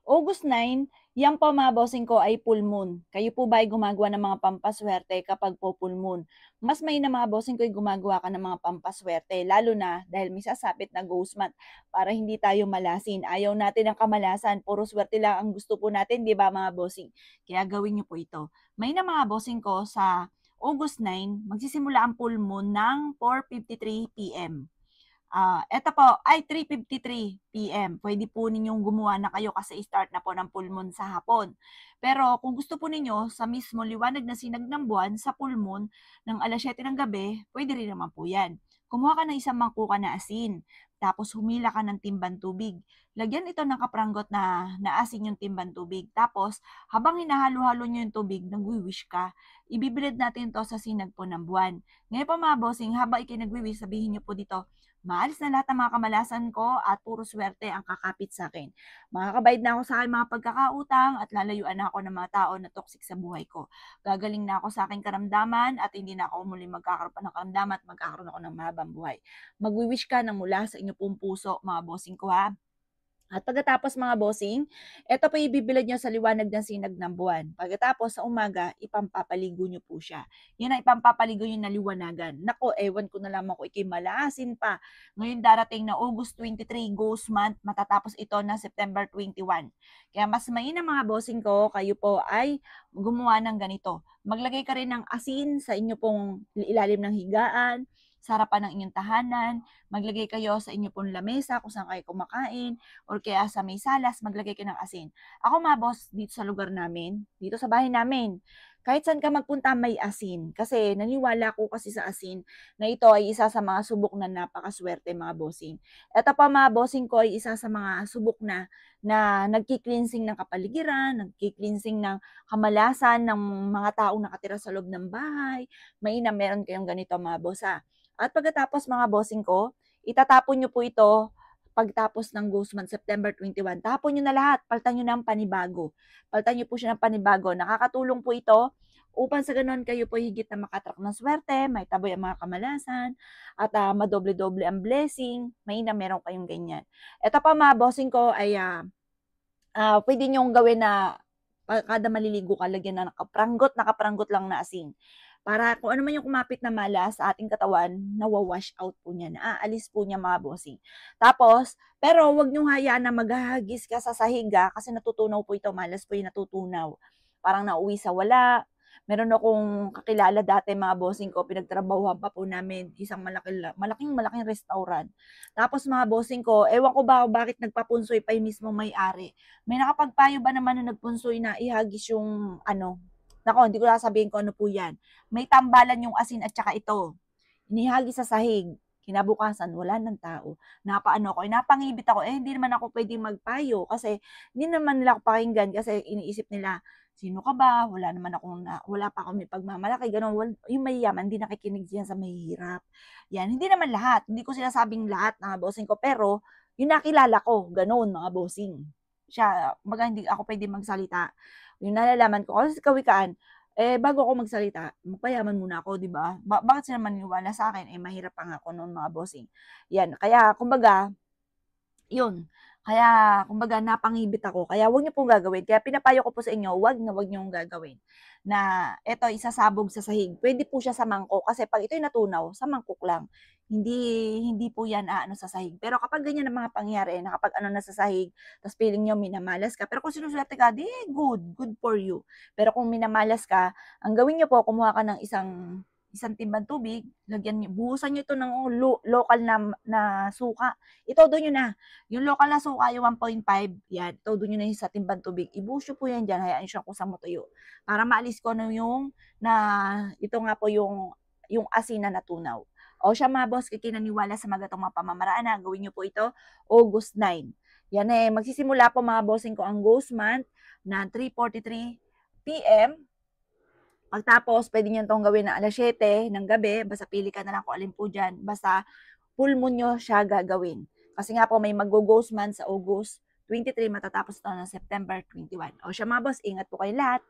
August 9, yan po mga bossing ko ay full moon. Kayo po ba ay gumagawa ng mga pampaswerte kapag po full moon? Mas may na mga bossing ko ay gumagawa ka ng mga pampaswerte, lalo na dahil may sasapit na ghost month para hindi tayo malasin. Ayaw natin ng kamalasan, puro swerte lang ang gusto po natin, di ba mga bossing? Kaya gawin niyo po ito. May na mga bossing ko sa August 9, magsisimula ang full moon ng 4:53 p.m. Eto po ay 3:53 PM. Pwede po ninyong gumawa na kayo kasi start na po ng full moon sa hapon. Pero kung gusto po ninyo sa mismo liwanag na sinag ng buwan sa full moon ng 7:00 ng gabi, pwede rin naman po yan. Kumuha ka ng isang mangkuka na asin, tapos humila ka ng timban tubig. Lagyan ito ng kapranggot na asin yung timban tubig. Tapos, habang hinahalo-halo nyo yung tubig, nagwi-wish ka. Ibibilad natin to sa sinag po ng buwan. Ngayon po mga bossing, habang ikinagwi-wish, sabihin nyo po dito, maalis na lahat ng mga kamalasan ko at puro swerte ang kakapit sa akin. Makakabayad na ako sa aking mga pagkakautang at lalayuan na ako ng mga tao na toxic sa buhay ko. Gagaling na ako sa aking karamdaman at hindi na ako muli magkakaroon pa ng karamdaman at magkakaroon ako ng mahabang buhay. Magwi-wish ka ng mula sa inyo pong puso, mga bossing ko ha. At pagkatapos mga bossing, eto po ibibilad nyo sa liwanag ng sinag ng buwan. Pagkatapos sa umaga, ipampapaligo nyo po siya. Yan ang ipampapaligo nyo na liwanagan. Nako, ewan ko na lamang ko ikimalasin pa. Ngayon darating na August 23, ghost month, matatapos ito na September 21. Kaya mas mainam mga bossing ko, kayo po ay gumawa ng ganito. Maglagay ka rin ng asin sa inyo pong ilalim ng higaan, sa harapan ng inyong tahanan, maglagay kayo sa inyo pong lamesa kung saan kayo kumakain, or kaya sa may salas, maglagay ka ng asin. Ako mga boss, dito sa lugar namin, dito sa bahay namin, kahit saan ka magpunta may asin. Kasi naniwala ko kasi sa asin na ito ay isa sa mga subok na napakaswerte mga bossing. Ito pa mga bossing ko ay isa sa mga subok na nagki-cleansing ng kapaligiran, nagki-cleansing ng kamalasan ng mga taong nakatira sa loob ng bahay. Mainam meron kayong ganito mga boss ha. At pagkatapos mga bossing ko, itatapon nyo po ito pagtapos ng ghost month, September 21. Tapon nyo na lahat, palitan nyo ng panibago. Palitan nyo po siya ng panibago. Nakakatulong po ito upang sa ganun kayo po higit na makatrak ng swerte, may taboy ang mga kamalasan, at madoble-doble ang blessing, may na meron kayong ganyan. Ito pa mga bossing ko ay pwede nyong gawin na kada maliligo ka, lagyan na nakaprangot lang na asin. Para kung ano man yung kumapit na malas sa ating katawan, nawawash out po niya, naaalis po niya mga bossing. Tapos, pero wag niyong hayaan na maghahagis ka sa sahiga kasi natutunaw po ito, malas po yung natutunaw. Parang nauwi sa wala. Meron akong kakilala dati mga bossing ko, pinagtrabahuhan pa po namin isang malaking restaurant. Tapos mga bossing ko, ewan ko ba bakit nagpapunsoy pa yung mismo may-ari. May nakapagpayo ba naman na nagpunsoy na ihagis yung nako, hindi ko sasabihin ko ano po yan. May tambalan yung asin at saka ito. Inihagis sa sahig. Kinabukasan, wala ng tao. Napaano ko, napangibit ako. Hindi naman ako pwedeng magpayo kasi hindi naman nila ako pakinggan kasi iniisip nila, sino ka ba? Wala pa akong may pagmamalaki. Ganun. Yung mayayaman, hindi nakikinig diyan sa mahihirap. Yan, hindi naman lahat. Hindi ko sinasabing lahat mga bossing ko, pero yung nakilala ko, ganun mga bossing. Siya, hindi ako pwedeng magsalita. Yung nalalaman ko, kasi kawikaan, bago ako magsalita, magpayaman muna ako, di ba? Bakit sila maniwala sa akin? Mahirap pa nga ako noon mga bossing. Yan, kaya, kumbaga, yun. Kaya, kumbaga, napangibit ako. Kaya, huwag niyo pong gagawin. Kaya, pinapayo ko po sa inyo, huwag niyo gagawin. Na, eto, isasabog sa sahig. Pwede po siya sa mangkok. Kasi, pag ito'y natunaw, sa mangkok lang. Hindi po yan sa sahig. Pero kapag ganyan ang mga pangyayari, na kapag na sa sahig, tapos feeling nyo minamalas ka, pero kung sinuswerte ka, good for you. Pero kung minamalas ka, ang gawin nyo po, kumuha ka ng isang timbang tubig, buhusan nyo ito ng local na suka. Itodo nyo na. Yung local na suka, yung 1.5, yan, itodo nyo na sa timbang tubig. Ibuhos nyo po yan dyan, hayaan siya kung saan mo tuyo. Para maalis ko ito nga po yung asin na natunaw. O siya mga boss, kinaniwala sa mga mga pamamaraan na gawin nyo po ito August 9. Yan magsisimula po mga bossing ko ang ghost month na 3:43 PM. Pagtapos, pwede nyo itong gawin na 7:00 ng gabi. Basta pili ka na lang kung alin po dyan. Basta full moon nyo siya gagawin. Kasi nga po may mag-ghost month sa August 23, matatapos ito ng September 21. O siya mga boss, ingat po kayo lahat.